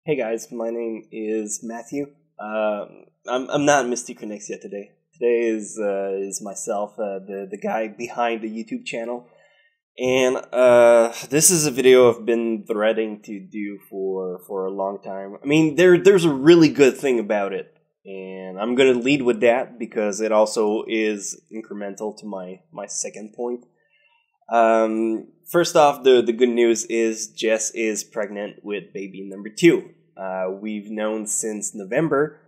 Hey guys, my name is Matthew. I'm not Misty Chronexia today. Today is myself, the guy behind the YouTube channel, and this is a video I've been threading to do for a long time. I mean, there's a really good thing about it, and I'm gonna lead with that because it also is incremental to my second point. First off, the good news is Jess is pregnant with baby number 2. We've known since November,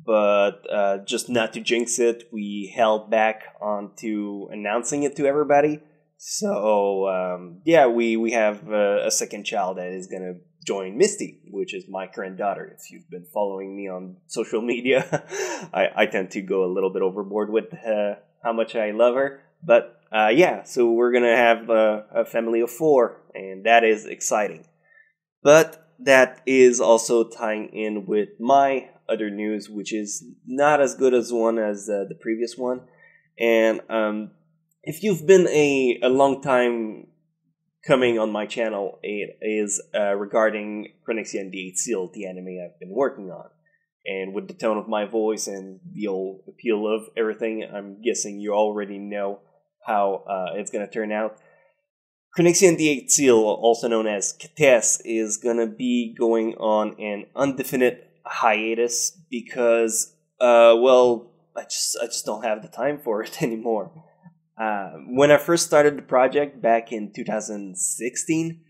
but just not to jinx it, we held back on to announcing it to everybody. So yeah, we have a second child that is gonna join Misty, which is my current daughter. If you've been following me on social media, I tend to go a little bit overboard with how much I love her. But yeah, so we're gonna have a family of 4, and that is exciting. But that is also tying in with my other news, which is not as good as one as the previous one. And if you've been a long time coming on my channel, it is regarding Chronexia and the 8th Seal, the anime I've been working on. And with the tone of my voice and the old appeal of everything, I'm guessing you already know how it's going to turn out. Chronexia and the 8th Seal, also known as Kates, is going to be going on an indefinite hiatus because, well, I just don't have the time for it anymore. When I first started the project back in 2016,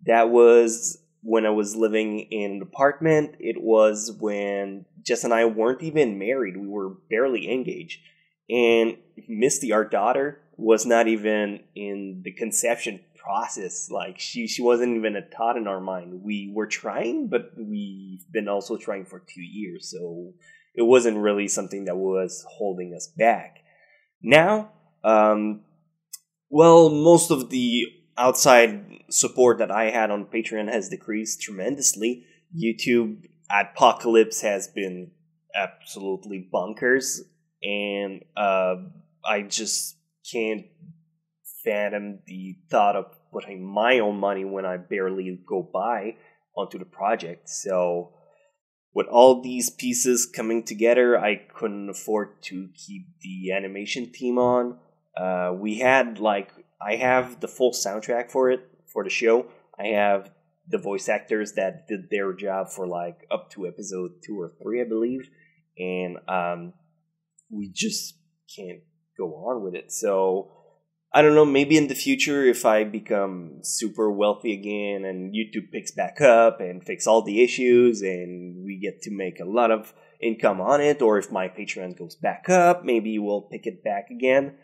that was when I was living in an apartment. It was when Jess and I weren't even married. We were barely engaged. And Misty, our daughter, was not even in the conception process. Like, she wasn't even a thought in our mind. We were trying, but we've been also trying for 2 years. So it wasn't really something that was holding us back. Now, well, most of the outside support that I had on Patreon has decreased tremendously. YouTube apocalypse has been absolutely bonkers, and I just can't fathom the thought of putting my own money when I barely go by onto the project. So with all these pieces coming together, I couldn't afford to keep the animation team on. We had, like, I have the full soundtrack for it, for the show. I have the voice actors that did their job for like up to episode 2 or 3, I believe. And we just can't go on with it. So I don't know, maybe in the future, if I become super wealthy again and YouTube picks back up and fix all the issues and we get to make a lot of income on it, or if my Patreon goes back up, maybe we'll pick it back again.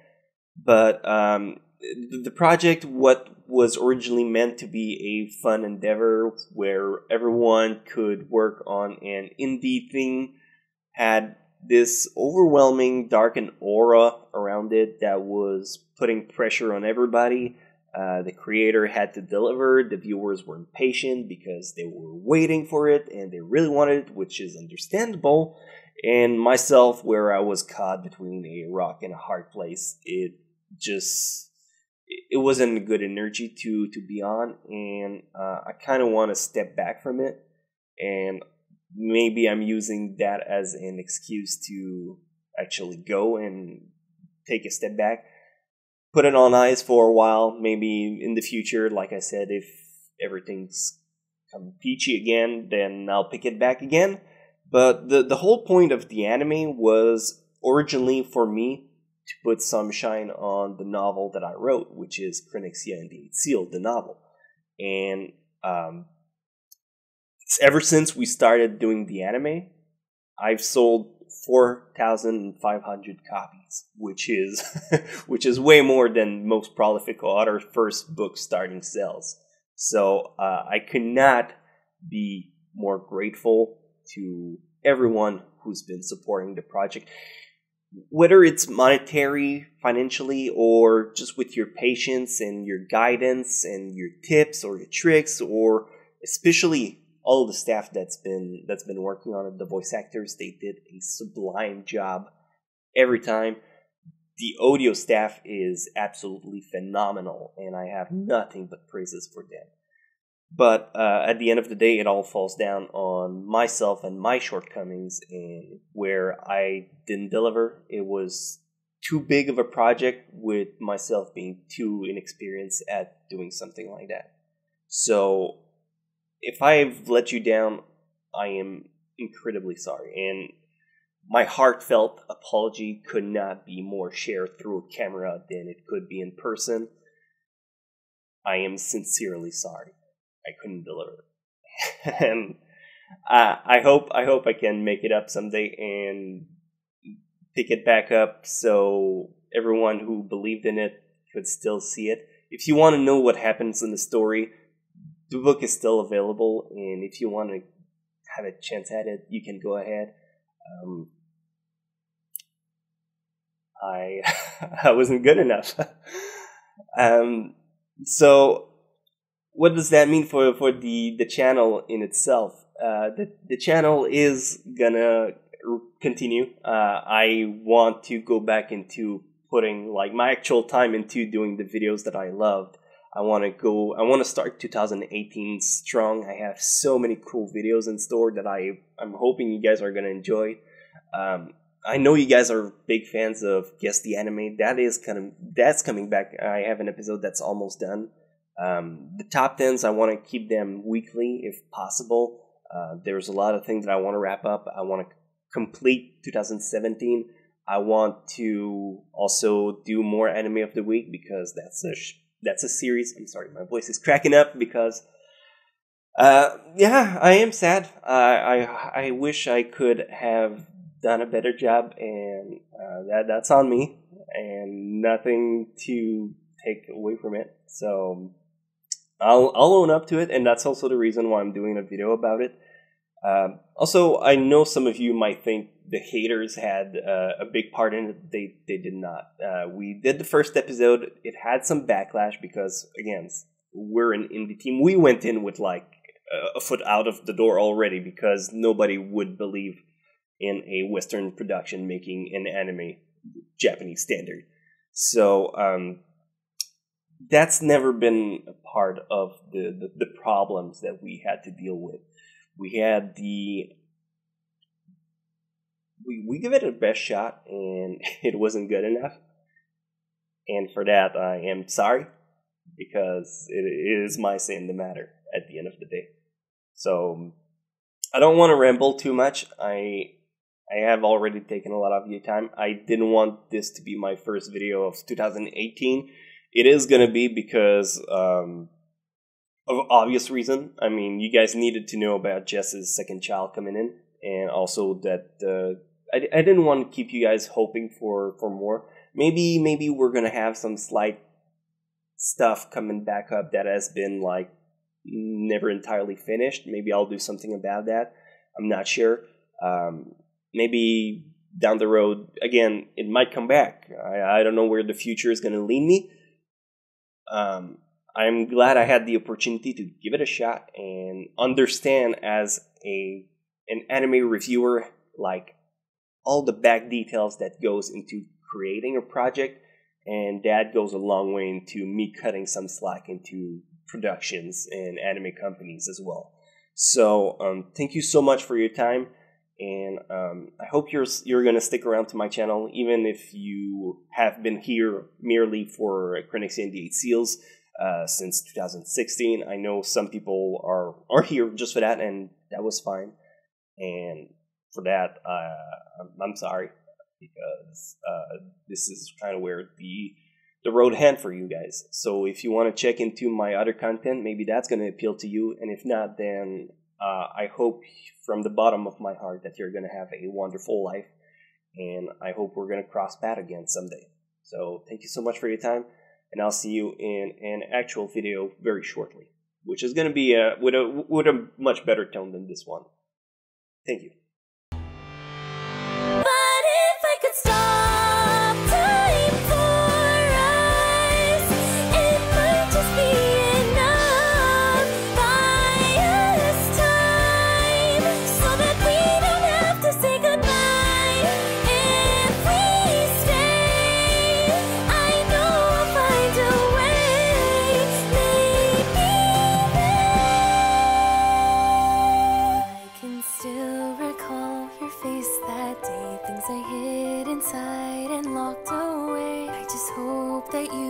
But the project, what was originally meant to be a fun endeavor where everyone could work on an indie thing, had this overwhelming darkened aura around it that was putting pressure on everybody. The creator had to deliver. The viewers were impatient because they were waiting for it and they really wanted it, which is understandable. And myself, where I was caught between a rock and a hard place, it wasn't a good energy to be on, and I kind of want to step back from it. And maybe I'm using that as an excuse to actually go and take a step back, put it on ice for a while. Maybe in the future, like I said, if everything's come peachy again, then I'll pick it back again. But the whole point of the anime was originally for me to put some shine on the novel that I wrote, which is Chronexia and the 8th Seal, the novel. And ever since we started doing the anime, I've sold 4,500 copies, which is which is way more than most prolific author first book starting sales. So I could not be more grateful to everyone who's been supporting the project, whether it's monetary, financially, or just with your patience and your guidance and your tips or your tricks, or especially all the staff that's been working on it, the voice actors. They did a sublime job every time. The audio staff is absolutely phenomenal, and I have nothing but praises for them. But at the end of the day, it all falls down on myself and my shortcomings, and where I didn't deliver. It was too big of a project, with myself being too inexperienced at doing something like that. So if I've let you down, I am incredibly sorry, and my heartfelt apology could not be more shared through a camera than it could be in person. I am sincerely sorry. I couldn't deliver, and I hope I can make it up someday and pick it back up, so everyone who believed in it could still see it. If you want to know what happens in the story, the book is still available, and if you want to have a chance at it, you can go ahead. I wasn't good enough. So what does that mean for the channel in itself? The channel is gonna continue. I want to go back into putting like my actual time into doing the videos that I loved. I want to start 2018 strong. I have so many cool videos in store that I'm hoping you guys are gonna enjoy. I know you guys are big fans of Guess the Anime. That's coming back. I have an episode that's almost done. The top 10s, I want to keep them weekly if possible. There's a lot of things that I want to wrap up. I want to complete 2017. I want to also do more Anime of the Week, because that's a series. I'm sorry, my voice is cracking up because yeah, I am sad. I wish I could have done a better job, and that's on me, and nothing to take away from it. So I'll own up to it, and that's also the reason why I'm doing a video about it. Also, I know some of you might think the haters had a big part in it. They did not. We did the first episode. It had some backlash because, again, we're an indie team. We went in with like a foot out of the door already, because nobody would believe in a Western production making an anime Japanese standard. So that's never been a part of the problems that we had to deal with. We had we give it a best shot, and it wasn't good enough. And for that, I am sorry, because it is my say in the matter at the end of the day. So I don't want to ramble too much. I have already taken a lot of your time. I didn't want this to be my first video of 2018. It is going to be because of obvious reason. I mean, you guys needed to know about Jess's second child coming in, and also that I didn't want to keep you guys hoping for more. Maybe we're going to have some slight stuff coming back up that has been like never entirely finished. Maybe I'll do something about that. I'm not sure. Maybe down the road, again, it might come back. I don't know where the future is going to lead me. I'm glad I had the opportunity to give it a shot and understand as an anime reviewer, like all the back details that goes into creating a project, and that goes a long way into me cutting some slack into productions and anime companies as well. So thank you so much for your time. And I hope you're gonna stick around to my channel, even if you have been here merely for Chronexia and the 8 Seals since 2016. I know some people are here just for that, and that was fine. And for that, I'm sorry, because this is kind of where the road hand for you guys. So if you want to check into my other content, maybe that's gonna appeal to you. And if not, then I hope from the bottom of my heart that you're going to have a wonderful life, and I hope we're going to cross paths again someday. So thank you so much for your time, and I'll see you in an actual video very shortly, which is going to be with a much better tone than this one. Thank you. still recall your face that day, things I hid inside and locked away. I just hope that you